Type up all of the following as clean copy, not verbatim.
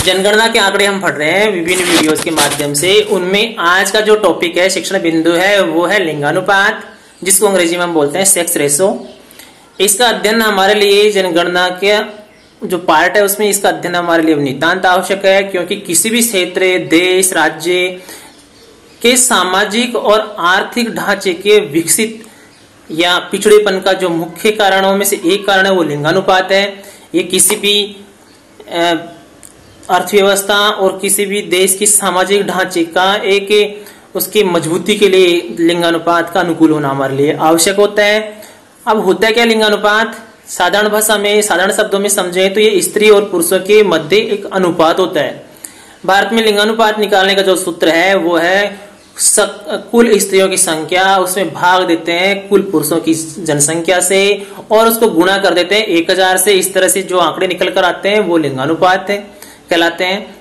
जनगणना के आंकड़े हम पढ़ रहे हैं विभिन्न वीडियोस के माध्यम से। उनमें आज का जो टॉपिक है, शिक्षण बिंदु है, वो है लिंगानुपात, जिसको अंग्रेजी में हम बोलते हैं सेक्स रेशो। इसका अध्ययन हमारे लिए जनगणना के जो पार्ट है उसमें इसका अध्ययन हमारे लिए नितांत आवश्यक है, क्योंकि किसी भी क्षेत्र, देश, राज्य के सामाजिक और आर्थिक ढांचे के विकसित या पिछड़ेपन का जो मुख्य कारणों में से एक कारण है वो लिंगानुपात है। ये किसी भी अर्थव्यवस्था और किसी भी देश की सामाजिक ढांचे का एक उसकी मजबूती के लिए लिंगानुपात का अनुकूल होना हमारे लिए आवश्यक होता है। अब होता है क्या लिंगानुपात? साधारण भाषा में, साधारण शब्दों में समझें तो ये स्त्री और पुरुषों के मध्य एक अनुपात होता है। भारत में लिंगानुपात निकालने का जो सूत्र है वो है कुल स्त्रियों की संख्या, उसमें भाग देते हैं कुल पुरुषों की जनसंख्या से और उसको गुणा कर देते हैं 1000 से। इस तरह से जो आंकड़े निकल कर आते हैं वो लिंगानुपात है कहलाते हैं।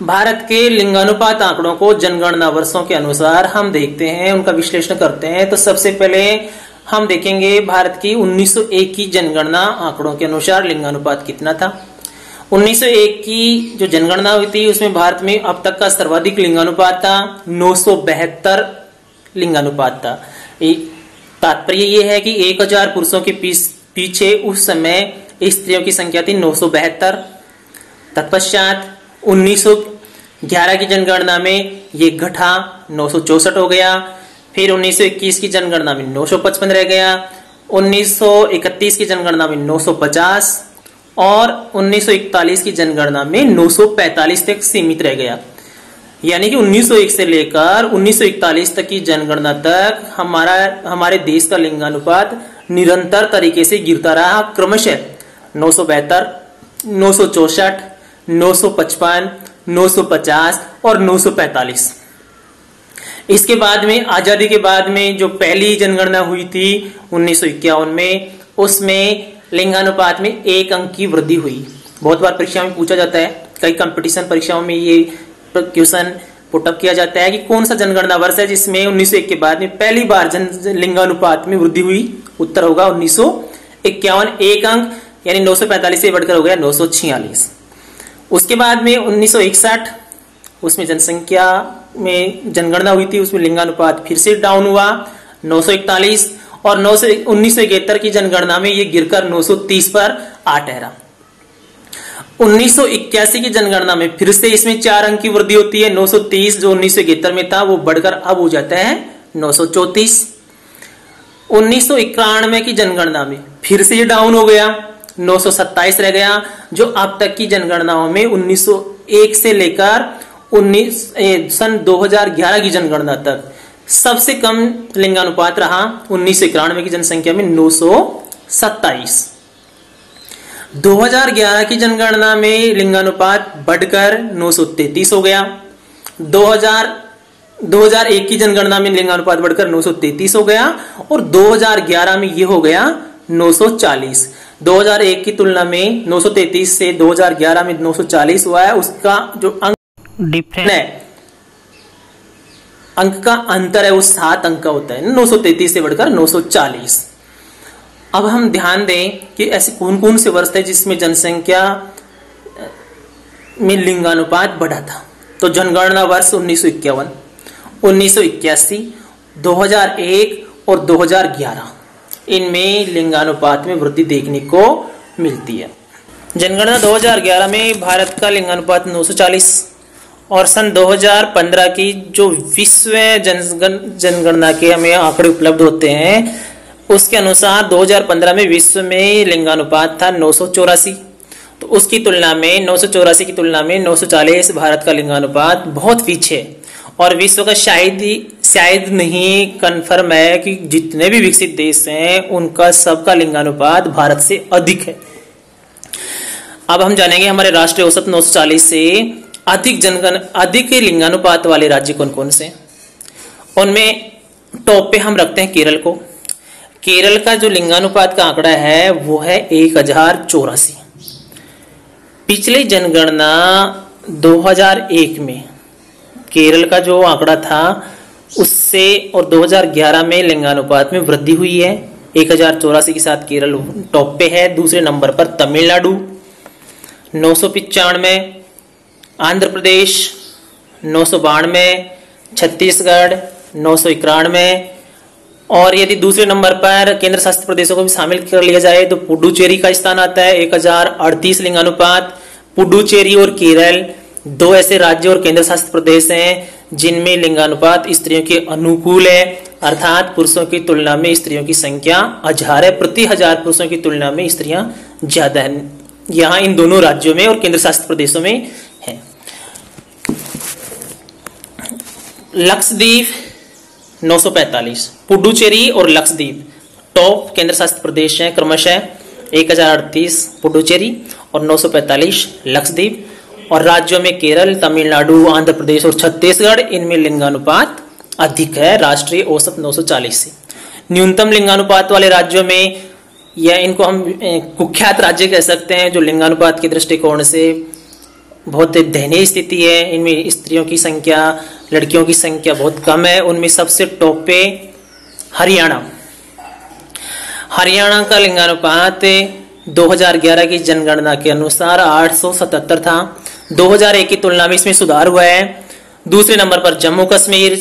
भारत के लिंगानुपात आंकड़ों को जनगणना वर्षों के अनुसार हम देखते हैं, उनका विश्लेषण करते हैं। तो सबसे पहले हम देखेंगे भारत की 1901 की जनगणना आंकड़ों के अनुसार लिंगानुपात कितना था। 1901 की जो जनगणना हुई थी उसमें भारत में अब तक का सर्वाधिक लिंगानुपात था 972 लिंगानुपात था। तात्पर्य ये है कि 1000 पुरुषों के पीछे उस समय स्त्रियों की संख्या थी 972। तत्पश्चात 1911 की जनगणना में ये घटा 964 हो गया। फिर 1921 की जनगणना में 955 रह गया। 1931 की जनगणना में 950 और 1941 की जनगणना में 945 तक सीमित रह गया। यानी कि 1901 से लेकर 1941 तक की जनगणना तक हमारे देश का लिंगानुपात निरंतर तरीके से गिरता रहा, क्रमशः 972, 964, 955, 950 और 945। इसके बाद में आजादी के बाद में जो पहली जनगणना हुई थी 1951 में, उसमें लिंगानुपात में 1 अंक की वृद्धि हुई। बहुत बार परीक्षा में पूछा जाता है, कई कंपटीशन परीक्षाओं में ये क्वेश्चन पुटअप किया जाता है कि कौन सा जनगणना वर्ष है जिसमें 1901 के बाद में पहली बार लिंगानुपात में वृद्धि हुई। उत्तर होगा 1951, 1 अंक, यानी 945 से बढ़कर हो गया 946। उसके बाद में 1961 उसमें जनसंख्या में जनगणना हुई थी, उसमें लिंगानुपात फिर से डाउन हुआ 941 और 1971 की जनगणना में ये गिरकर 930 पर आ ठहरा। 1981 की जनगणना में फिर से इसमें 4 अंक की वृद्धि होती है। 930 जो 1971 में था वो बढ़कर अब हो जाता है 934। 1991 की जनगणना में फिर से ये डाउन हो गया, 927 रह गया, जो अब तक की जनगणनाओं में 1901 से लेकर सन 2011 की जनगणना तक सबसे कम लिंगानुपात रहा 1991 की जनसंख्या में 927। 2011 की जनगणना में लिंगानुपात बढ़कर 933 हो गया। 2001 की जनगणना में लिंगानुपात बढ़कर 933 हो गया और 2011 में ये हो गया 940। 2001 की तुलना में 933 से 2011 में 940 हुआ है। उसका जो अंक डिफरेंस है, अंक का अंतर है, वो 7 अंक का होता है, 933 से बढ़कर 940। अब हम ध्यान दें कि ऐसे कौन कौन से वर्ष थे जिसमें जनसंख्या में लिंगानुपात बढ़ा था। तो जनगणना वर्ष 1951, 1981, 2001 और 2011, इनमें लिंगानुपात में वृद्धि देखने को मिलती है। जनगणना 2011 में भारत का लिंगानुपात 940 और सन 2015 की जो विश्व जनगणना के हमें आंकड़े उपलब्ध होते हैं उसके अनुसार 2015 में विश्व में लिंगानुपात था 984। तो उसकी तुलना में 984 की तुलना में 940 भारत का लिंगानुपात बहुत पीछे, और विश्व का शायद नहीं कंफर्म है कि जितने भी विकसित देश हैं उनका सबका लिंगानुपात भारत से अधिक है। अब हम जानेंगे हमारे राष्ट्रीय औसत 940 से अधिक लिंगानुपात वाले राज्य कौन कौन से। उनमें टॉप पे हम रखते हैं केरल को। केरल का जो लिंगानुपात का आंकड़ा है वो है 1084। पिछले जनगणना 2001 में केरल का जो आंकड़ा था उससे और 2011 में लिंगानुपात में वृद्धि हुई है। 1084 के साथ केरल टॉप पे है। दूसरे नंबर पर तमिलनाडु 995, आंध्र प्रदेश 992, छत्तीसगढ़ 991, और यदि दूसरे नंबर पर केंद्र शासित प्रदेशों को भी शामिल कर लिया जाए तो पुडुचेरी का स्थान आता है 1038 लिंगानुपात। पुडुचेरी और केरल दो ऐसे राज्य और केंद्र शासित प्रदेश हैं जिनमें लिंगानुपात स्त्रियों के अनुकूल है, अर्थात पुरुषों की तुलना में स्त्रियों की संख्या 1000 है, प्रति 1000 पुरुषों की तुलना में स्त्रियां ज्यादा हैं। यहाँ इन दोनों राज्यों में और केंद्र शासित प्रदेशों में है। लक्षद्वीप 945, पुडुचेरी और लक्षद्वीप टॉप केंद्र शासित प्रदेश हैं, क्रमशः 1038 पुडुचेरी और 945 लक्षद्वीप। और राज्यों में केरल, तमिलनाडु, आंध्र प्रदेश और छत्तीसगढ़, इनमें लिंगानुपात अधिक है, राष्ट्रीय औसत 940 से। न्यूनतम लिंगानुपात वाले राज्यों में, या इनको हम कुख्यात राज्य कह सकते हैं, जो लिंगानुपात के दृष्टिकोण से बहुत दयनीय स्थिति है, इनमें स्त्रियों की संख्या, लड़कियों की संख्या बहुत कम है। उनमें सबसे टॉप पे हरियाणा। हरियाणा का लिंगानुपात 2011 की जनगणना के अनुसार 877 था। 2001 की तुलना में इसमें सुधार हुआ है। दूसरे नंबर पर जम्मू कश्मीर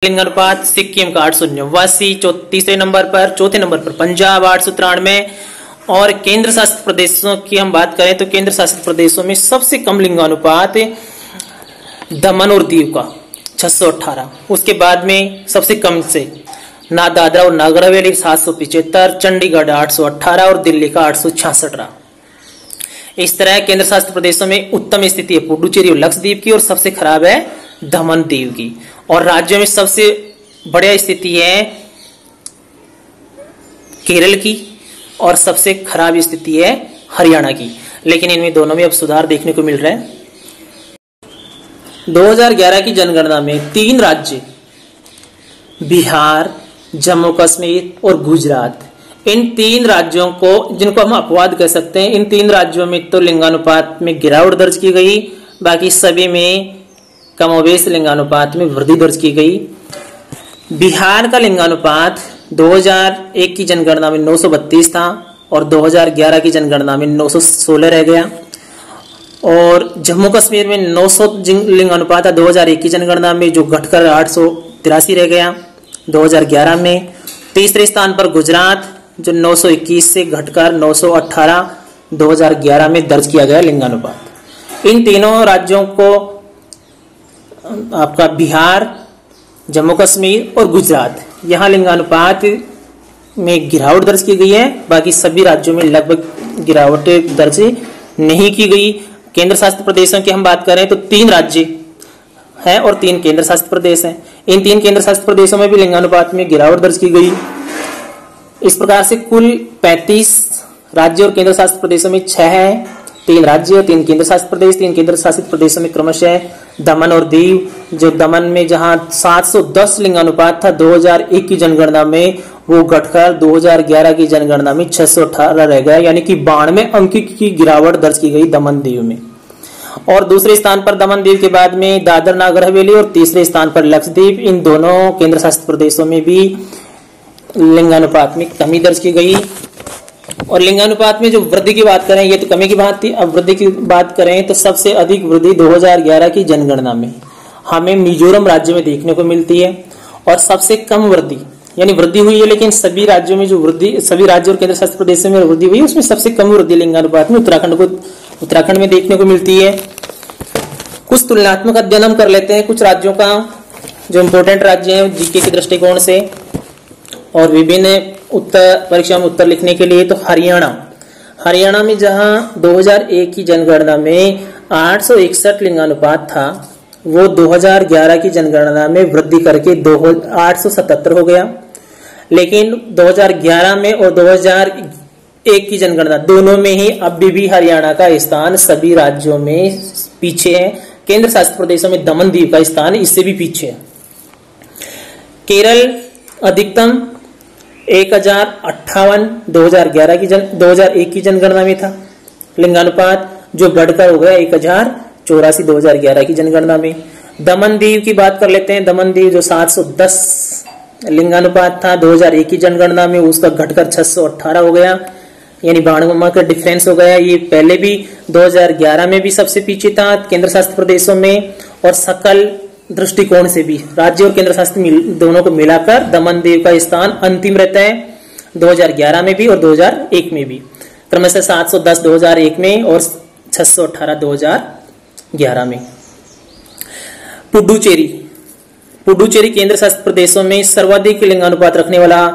लिंगानुपात, सिक्किम का 889, तीसरे नंबर पर, चौथे नंबर पर पंजाब 893। और केंद्र शासित प्रदेशों की हम बात करें तो केंद्र शासित प्रदेशों में सबसे कम लिंगानुपात दमन और दीव का 618। उसके बाद में सबसे कम से दादरा और नगर हवेली 775, चंडीगढ़ 818 और दिल्ली का 866 रहा। इस तरह केंद्र शासित प्रदेशों में उत्तम स्थिति है पुडुचेरी और लक्षद्वीप की, और सबसे खराब है दमन दीव की। और राज्यों में सबसे बढ़िया स्थिति है केरल की, और सबसे खराब स्थिति है हरियाणा की। लेकिन इनमें दोनों में अब सुधार देखने को मिल रहा है। 2011 की जनगणना में 3 राज्य बिहार, जम्मू कश्मीर और गुजरात, इन 3 राज्यों को, जिनको हम अपवाद कह सकते हैं, इन 3 राज्यों में तो लिंगानुपात में गिरावट दर्ज की गई, बाकी सभी में कमोबेश लिंगानुपात में वृद्धि दर्ज की गई। बिहार का लिंगानुपात 2001 की जनगणना में 932 था और 2011 की जनगणना में 916 रह गया। और जम्मू कश्मीर में 900 लिंगानुपात था 2001 की जनगणना में, जो घटकर 883 रह गया 2011 में। तीसरे स्थान पर गुजरात, जो 921 से घटकर 918 2011 में दर्ज किया गया लिंगानुपात। इन तीनों राज्यों को, आपका बिहार, जम्मू कश्मीर और गुजरात, यहाँ लिंगानुपात में गिरावट दर्ज की गई है, बाकी सभी राज्यों में लगभग गिरावट दर्ज नहीं की गई। केंद्र शासित प्रदेशों की हम बात करें तो 3 राज्य हैं और 3 केंद्र शासित प्रदेश हैं। इन 3 केंद्र शासित प्रदेशों में भी लिंगानुपात में गिरावट दर्ज की गई। इस प्रकार से कुल 35 राज्य और केंद्र शासित प्रदेशों में 6 है, 3 राज्य और 3 केंद्र शासित प्रदेश। 3 केंद्र शासित प्रदेशों में क्रमशः दमन और दीव, जो दमन में जहां 710 लिंगानुपात था 2001 की जनगणना में, वो घटकर 2011 की जनगणना में 618 रह गया, यानी कि 92 अंक की गिरावट दर्ज की गई दमन दीव में। और दूसरे स्थान पर दमन दीव के बाद में दादर नागर हवेली और तीसरे स्थान पर लक्षद्वीप। इन दोनों केंद्र शासित प्रदेशों में भी लिंगानुपात में कमी दर्ज की गई। और लिंगानुपात में जो वृद्धि की बात करें, ये तो कमी की बात थी, अब वृद्धि की बात करें तो सबसे अधिक वृद्धि 2011 की जनगणना में हमें मिजोरम राज्य में देखने को मिलती है। और सबसे कम वृद्धि, यानी वृद्धि हुई है लेकिन सभी राज्यों में जो वृद्धि, सभी राज्य और केंद्र शासित प्रदेशों में वृद्धि हुई है, उसमें सबसे कम वृद्धि लिंगानुपात में उत्तराखंड में देखने को मिलती है। कुछ तुलनात्मक अध्ययन हम कर लेते हैं कुछ राज्यों का, जो इंपोर्टेंट राज्य हैं जीके के दृष्टिकोण से और विभिन्न उत्तर परीक्षा में उत्तर लिखने के लिए। तो हरियाणा में जहां 2001 की जनगणना में 861 लिंगानुपात था, वो 2011 की जनगणना में वृद्धि करके 877 हो गया। लेकिन 2011 में और 2001 की जनगणना दोनों में ही अभी भी हरियाणा का स्थान सभी राज्यों में पीछे है। केंद्र शासित प्रदेशों में दमन दीव का स्थान इससे भी पीछे है। केरल अधिकतम 1058 2001 की जनगणना में था लिंगानुपात, जो बढ़कर हो गया 1084 2011 की जनगणना में। दमन दीव की बात कर लेते हैं। दमन दीव जो 710 लिंगानुपात था 2001 की जनगणना में, उसका घटकर 618 हो गया। यानी 92 का डिफरेंस हो गया। ये पहले भी 2011 में भी सबसे पीछे था केंद्र शासित प्रदेशों में, और सकल दृष्टिकोण से भी राज्य और केंद्र शासित दोनों को मिलाकर दमन दीव का स्थान अंतिम रहता है 2011 में भी और 2001 में भी, क्रमशः 710 2001 में और 618 2011 में। पुडुचेरी केंद्र शासित प्रदेशों में सर्वाधिक लिंगानुपात रखने वाला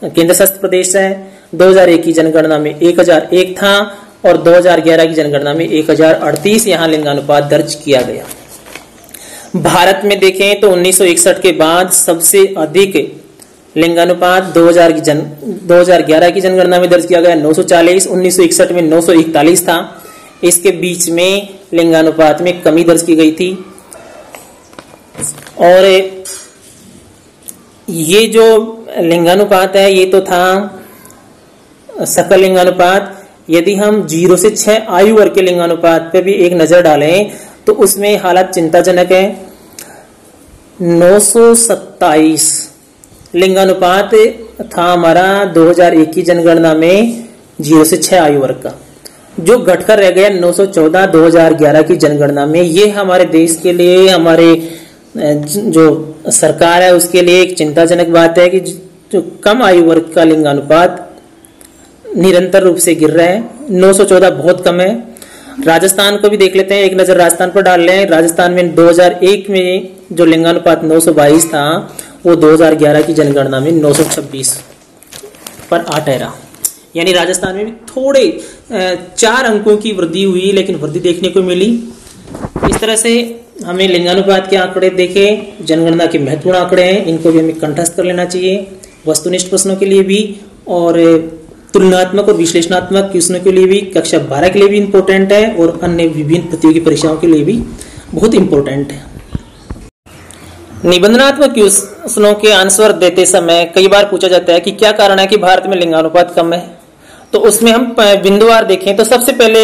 केंद्र शासित प्रदेश है। 2001 की जनगणना में 1001 था और 2011 की जनगणना में 1038 यहाँ लिंगानुपात दर्ज किया गया। भारत में देखें तो 1961 के बाद सबसे अधिक लिंगानुपात 2011 की जनगणना में दर्ज किया गया 940, 1961 में 941 था। इसके बीच में लिंगानुपात में कमी दर्ज की गई थी। और ये जो लिंगानुपात है ये तो था सकल लिंगानुपात। यदि हम 0 से 6 आयु वर्ग के लिंगानुपात पे भी एक नजर डालें तो उसमें हालत चिंताजनक है। 927 लिंगानुपात था हमारा 2001 की जनगणना में 0 से 6 आयु वर्ग का, जो घटकर रह गया 914 2011 की जनगणना में। ये हमारे देश के लिए, हमारे जो सरकार है उसके लिए एक चिंताजनक बात है कि जो कम आयु वर्ग का लिंगानुपात निरंतर रूप से गिर रहा है। 914 बहुत कम है। राजस्थान को भी देख लेते हैं, एक नजर राजस्थान पर डाल लें। राजस्थान में 2001 में जो लिंगानुपात 922 था वो 2011 की जनगणना में 926 पर आ ठहरा। यानी राजस्थान में भी थोड़े 4 अंकों की वृद्धि हुई, लेकिन वृद्धि देखने को मिली। इस तरह से हमें लिंगानुपात के आंकड़े देखे, जनगणना के महत्वपूर्ण आंकड़े हैं, इनको भी हमें कंठस्थ कर लेना चाहिए, वस्तुनिष्ठ प्रश्नों के लिए भी और तुलनात्मक और विश्लेषणात्मक क्वेश्चनों के लिए भी, कक्षा 12 के लिए भी इम्पोर्टेंट है और अन्य विभिन्न प्रतियोगी परीक्षाओं के लिए भी बहुत इम्पोर्टेंट है। निबंधनात्मक क्वेश्चनों के आंसर देते समय कई बार पूछा जाता है कि क्या कारण है कि भारत में लिंगानुपात कम है। तो उसमें हम बिंदुवार देखें तो सबसे पहले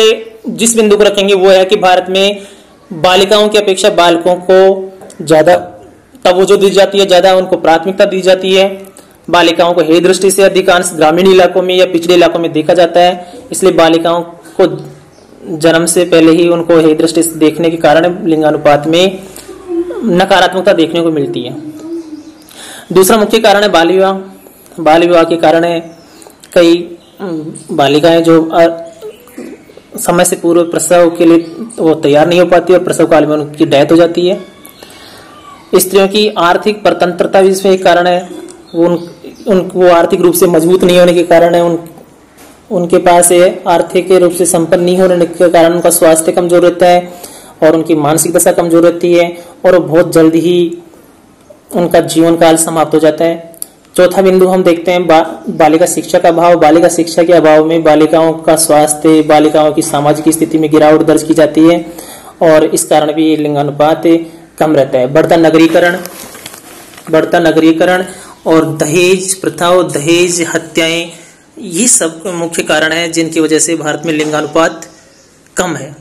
जिस बिंदु को रखेंगे वो है कि भारत में बालिकाओं की अपेक्षा बालकों को ज्यादा तवज्जो दी जाती है, ज्यादा उनको प्राथमिकता दी जाती है। बालिकाओं को हेय दृष्टि से अधिकांश ग्रामीण इलाकों में या पिछड़े इलाकों में देखा जाता है, इसलिए बालिकाओं को जन्म से पहले ही उनको हेय दृष्टि से देखने के कारण लिंगानुपात में नकारात्मकता देखने को मिलती है। दूसरा मुख्य कारण है बाल विवाह। बाल विवाह के कारण कई बालिकाएं जो समय से पूर्व प्रसव के लिए वो तैयार नहीं हो पाती और प्रसव काल में उनकी डेथ हो जाती है। स्त्रियों की आर्थिक परतंत्रता भी इसमें एक कारण है। वो आर्थिक रूप से मजबूत नहीं होने के कारण है, उनके पास आर्थिक रूप से संपन्न नहीं होने के कारण उनका स्वास्थ्य कमजोर रहता है और उनकी मानसिक दशा कमजोर रहती है और बहुत जल्द ही उनका जीवन काल समाप्त हो जाता है। चौथा बिंदु हम देखते हैं बालिका शिक्षा का अभाव। बालिका शिक्षा के अभाव में बालिकाओं का स्वास्थ्य, बालिकाओं की सामाजिक स्थिति में गिरावट दर्ज की जाती है और इस कारण भी लिंगानुपात कम रहता है। बढ़ता नगरीकरण और दहेज प्रथा और दहेज हत्याएं, ये सब मुख्य कारण है जिनकी वजह से भारत में लिंगानुपात कम है।